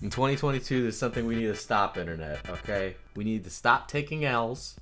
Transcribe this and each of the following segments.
In 2022, there's something we need to stop, internet, okay? We need to stop taking L's,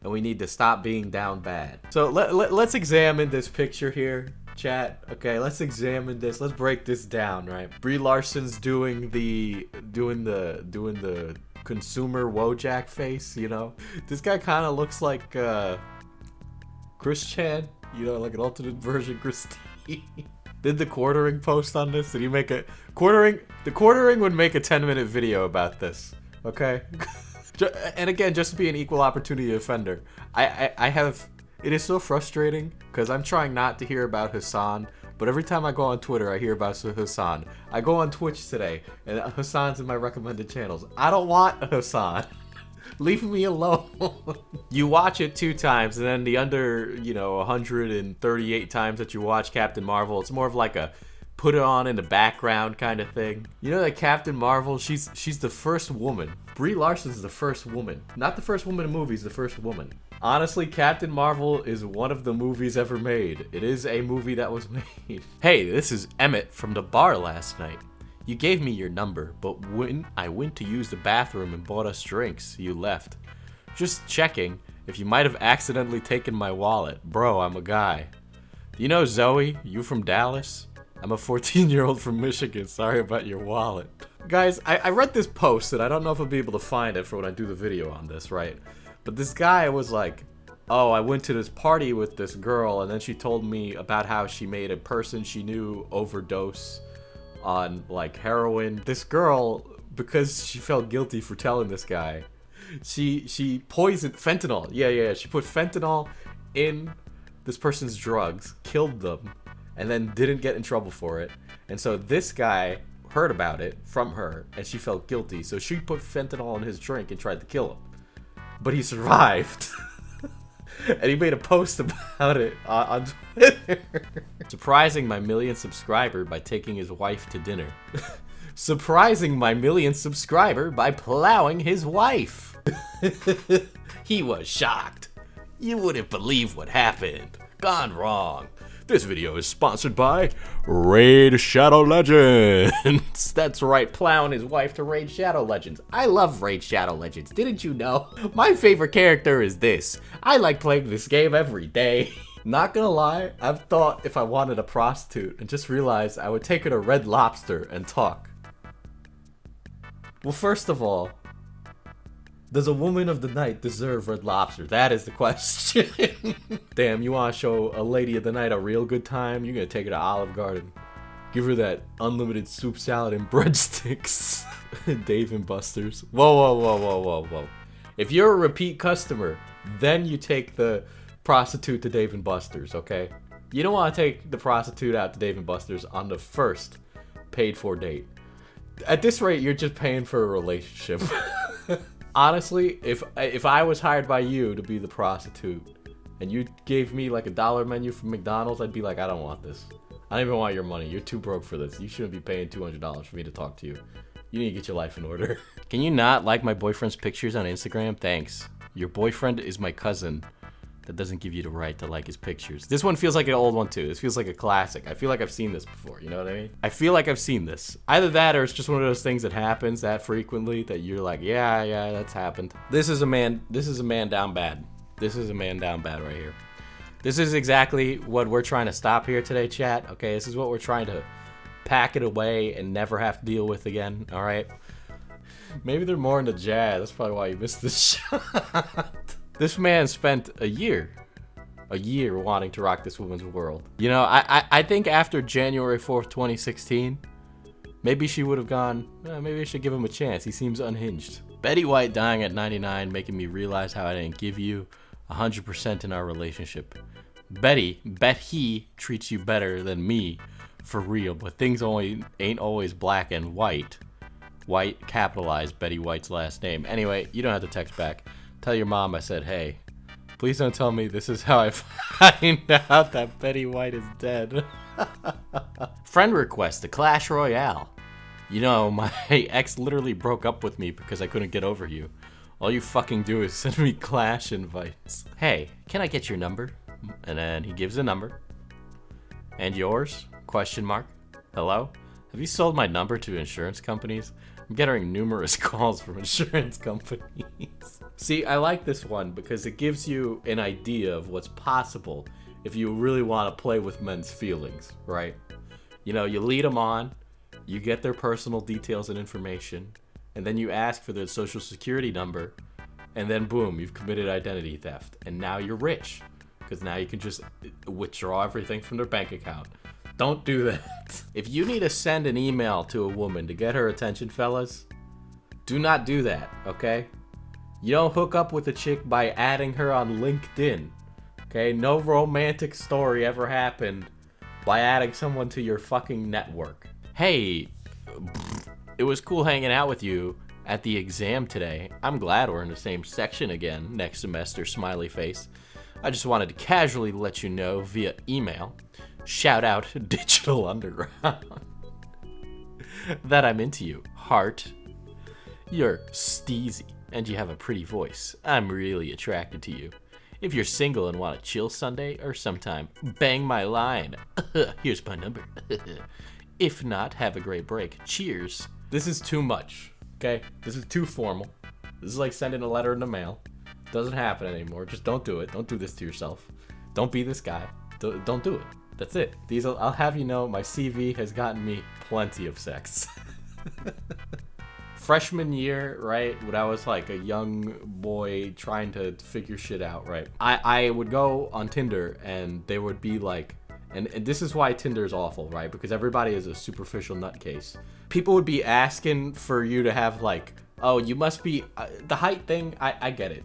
and we need to stop being down bad. So let's examine this picture here, chat. Okay, let's examine this. Let's break this down, right? Brie Larson's doing the consumer Wojak face, you know? This guy kind of looks like Chris Chan, you know, like an alternate version Christine. Did the quartering post on this? Did he make a quartering? The quartering would make a 10-minute video about this, okay? And again, just to be an equal opportunity offender, I have, it is so frustrating because I'm trying not to hear about Hassan, but every time I go on Twitter, I hear about Hassan. I go on Twitch today, and Hassan's in my recommended channels. I don't want Hassan. Leave me alone. You watch it 2 times, and then the under, 138 times that you watch Captain Marvel, it's more of like a put it on in the background kind of thing. You know that Captain Marvel, she's the first woman. Brie Larson's the first woman. Not the first woman in movies, the first woman. Honestly, Captain Marvel is one of the movies ever made. It is a movie that was made. Hey, this is Emmett from the bar last night. You gave me your number, but when I went to use the bathroom and bought us drinks, you left. Just checking if you might have accidentally taken my wallet. Bro, I'm a guy. Do you know Zoe? You from Dallas? I'm a 14-year-old from Michigan. Sorry about your wallet. Guys, I read this post, and I don't know if I'll be able to find it for when I do the video on this, right? But this guy was like, oh, I went to this party with this girl, and then she told me about how she made a person she knew overdose on like heroin. This girl, because she felt guilty for telling this guy, she poisoned fentanyl. Yeah, she put fentanyl in this person's drugs, killed them, and then didn't get in trouble for it. And so this guy heard about it from her, and she felt guilty, so she put fentanyl in his drink and tried to kill him. But he survived. And he made a post about it on Twitter. Surprising my millionth subscriber by taking his wife to dinner. Surprising my millionth subscriber by plowing his wife. He was shocked. You wouldn't believe what happened. Gone wrong. This video is sponsored by Raid Shadow Legends. That's right, plowing his wife to Raid Shadow Legends. I love Raid Shadow Legends, didn't you know? My favorite character is this. I like playing this game every day. Not gonna lie, I've thought if I wanted a prostitute and just realized I would take her to Red Lobster and talk. Well, first of all, does a woman of the night deserve Red Lobster? That is the question. Damn, you want to show a lady of the night a real good time? You're going to take her to Olive Garden. Give her that unlimited soup salad and breadsticks. Dave and Buster's. Whoa. If you're a repeat customer, then you take the prostitute to Dave and Buster's, okay? You don't want to take the prostitute out to Dave and Buster's on the first paid for date. At this rate, you're just paying for a relationship. Honestly, if I was hired by you to be the prostitute, and you gave me like $1 menu from McDonald's, I'd be like, I don't want this. I don't even want your money. You're too broke for this. You shouldn't be paying $200 for me to talk to you. You need to get your life in order. Can you not like my boyfriend's pictures on Instagram? Thanks. Your boyfriend is my cousin. That doesn't give you the right to like his pictures. This one feels like an old one too. This feels like a classic. I feel like I've seen this before, you know what I mean? I feel like I've seen this. Either that or it's just one of those things that happens that frequently that you're like, yeah, that's happened. This is a man down bad. This is a man down bad right here. This is exactly what we're trying to stop here today, chat. Okay, this is what we're trying to pack it away and never have to deal with again, all right? Maybe they're more into jazz. That's probably why you missed this shot. This man spent a year wanting to rock this woman's world. You know, I think after January 4th, 2016, maybe she would have gone, maybe I should give him a chance. He seems unhinged. Betty White dying at 99, making me realize how I didn't give you 100% in our relationship. Bet he treats you better than me, for real, but things ain't always black and white. White capitalized Betty White's last name. Anyway, you don't have to text back. Tell your mom I said, hey, please don't tell me this is how I find out that Betty White is dead. Friend request to Clash Royale. You know, my ex literally broke up with me because I couldn't get over you. All you fucking do is send me Clash invites. Hey, can I get your number? And then he gives a number. And yours? Question mark. Hello? Have you sold my number to insurance companies? I'm getting numerous calls from insurance companies. See, I like this one because it gives you an idea of what's possible if you really want to play with men's feelings, right? You know, you lead them on, you get their personal details and information, and then you ask for their social security number, and then boom, you've committed identity theft. And now you're rich, because now you can just withdraw everything from their bank account. Don't do that. If you need to send an email to a woman to get her attention, fellas, do not do that, okay? You don't hook up with a chick by adding her on LinkedIn, okay? No romantic story ever happened by adding someone to your fucking network. Hey, it was cool hanging out with you at the exam today. I'm glad we're in the same section again next semester, smiley face. I just wanted to casually let you know via email, shout out Digital Underground, that I'm into you, heart. You're steezy and you have a pretty voice. I'm really attracted to you. If you're single and want to chill Sunday or sometime, bang my line. Here's my number. If not, have a great break. Cheers. This is too much, okay? This is too formal. This is like sending a letter in the mail. Doesn't happen anymore. Just don't do it. Don't do this to yourself. Don't be this guy. Don't do it. That's it. I'll have you know, my CV has gotten me plenty of sex. Freshman year, right, when I was like a young boy trying to figure shit out, right, I would go on Tinder and they would be like, and this is why Tinder is awful, right, because everybody is a superficial nutcase. People would be asking for you to have like, oh, you must be, the height thing, I get it.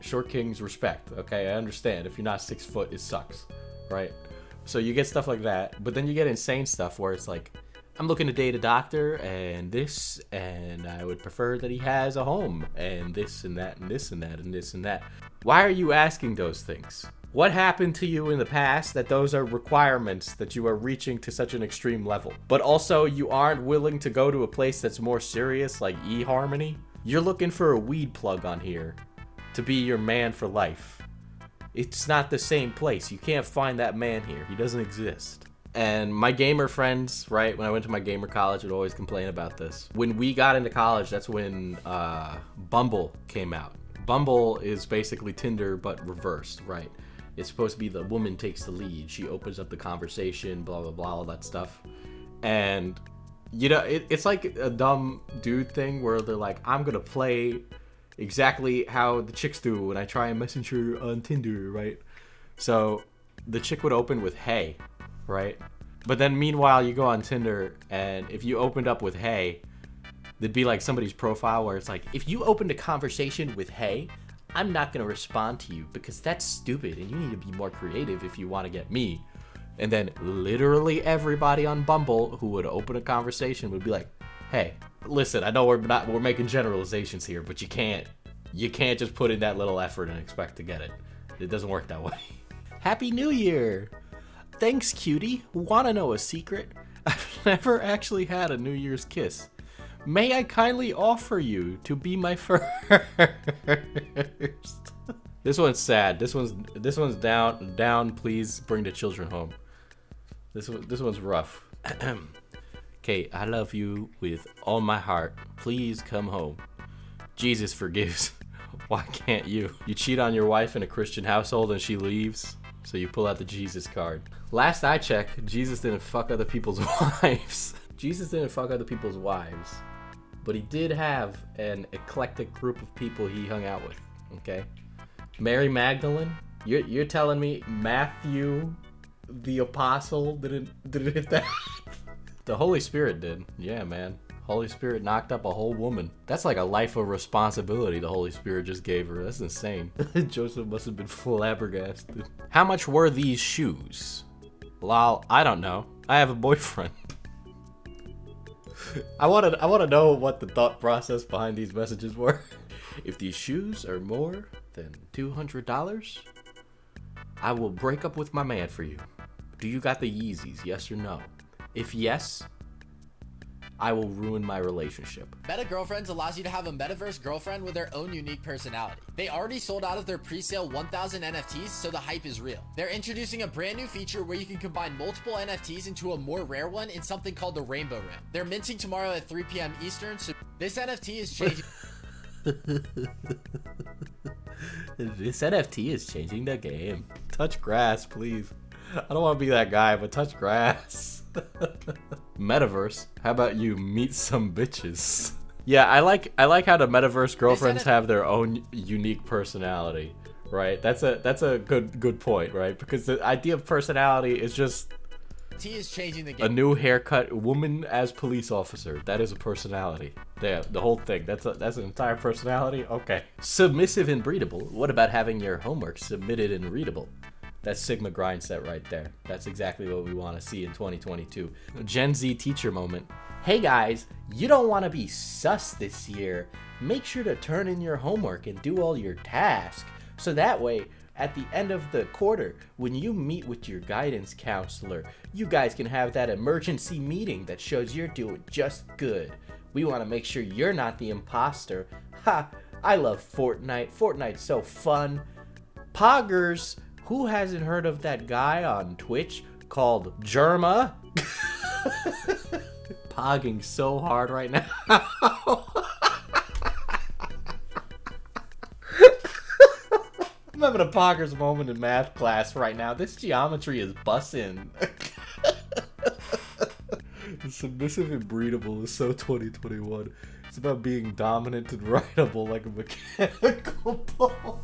Short kings respect, okay, I understand. If you're not 6 foot, it sucks, right? So you get stuff like that, but then you get insane stuff where it's like, I'm looking to date a doctor and this, and I would prefer that he has a home and this and that and this and that and this and that. Why are you asking those things? What happened to you in the past that those are requirements that you are reaching to such an extreme level? But also you aren't willing to go to a place that's more serious like eHarmony? You're looking for a weed plug on here to be your man for life. It's not the same place. You can't find that man here. He doesn't exist. And my gamer friends, right, when I went to my gamer college, would always complain about this. When we got into college, that's when Bumble came out. Bumble is basically Tinder, but reversed, right? It's supposed to be the woman takes the lead. She opens up the conversation, blah, blah, blah, all that stuff. And, you know, it's like a dumb dude thing where they're like, I'm going to play exactly how the chicks do when I try and message her on Tinder, right? So the chick would open with, hey, right? But then meanwhile, you go on Tinder, and if you opened up with hey, there'd be like somebody's profile where it's like, if you opened a conversation with hey, I'm not going to respond to you because that's stupid and you need to be more creative if you want to get me. And then literally everybody on Bumble who would open a conversation would be like, hey, listen, I know we're making generalizations here, but you can't just put in that little effort and expect to get it. It doesn't work that way. Happy New Year. Thanks, cutie. Wanna know a secret? I've never actually had a New Year's kiss. May I kindly offer you to be my first? This one's sad. This one's down. Please bring the children home. This one's rough. Kate, I love you with all my heart. Please come home. Jesus forgives. Why can't you? You cheat on your wife in a Christian household and she leaves, so you pull out the Jesus card. Last I checked, Jesus didn't fuck other people's wives. Jesus didn't fuck other people's wives, but he did have an eclectic group of people he hung out with, okay? Mary Magdalene? You're telling me Matthew the Apostle didn't hit that? The Holy Spirit did. Yeah, man. Holy Spirit knocked up a whole woman. That's like a life of responsibility the Holy Spirit just gave her. That's insane. Joseph must have been flabbergasted. How much were these shoes? Lol, I don't know. I have a boyfriend. I want to know what the thought process behind these messages were. If these shoes are more than $200, I will break up with my man for you. Do you got the Yeezys, yes or no? If yes, I will ruin my relationship. Meta Girlfriends allows you to have a metaverse girlfriend with their own unique personality. They already sold out of their pre-sale 1,000 NFTs, so the hype is real. They're introducing a brand new feature where you can combine multiple NFTs into a more rare one in something called the Rainbow Rim. They're minting tomorrow at 3 p.m. Eastern, so This NFT is changing. This NFT is changing the game. Touch grass, please. I don't want to be that guy, but touch grass. Metaverse, how about you meet some bitches? Yeah, I like how the metaverse girlfriends have their own unique personality, right? That's a good point, right? Because the idea of personality is just is changing the game. A new haircut, woman as police officer. That is a personality. Yeah, the whole thing. That's an entire personality. Okay. Submissive and breedable. What about having your homework submitted and readable? That's Sigma grind set right there. That's exactly what we want to see in 2022. Gen Z teacher moment. Hey guys, you don't want to be sus this year. Make sure to turn in your homework and do all your tasks. So that way, at the end of the quarter, when you meet with your guidance counselor, you guys can have that emergency meeting that shows you're doing just good. We want to make sure you're not the imposter. Ha! I love Fortnite. Fortnite's so fun. Poggers, who hasn't heard of that guy on Twitch called Germa? Pogging so hard right now. I'm having a poggers moment in math class right now. This geometry is bussin'. Submissive and breedable is so 2021. It's about being dominant and rideable like a mechanical ball.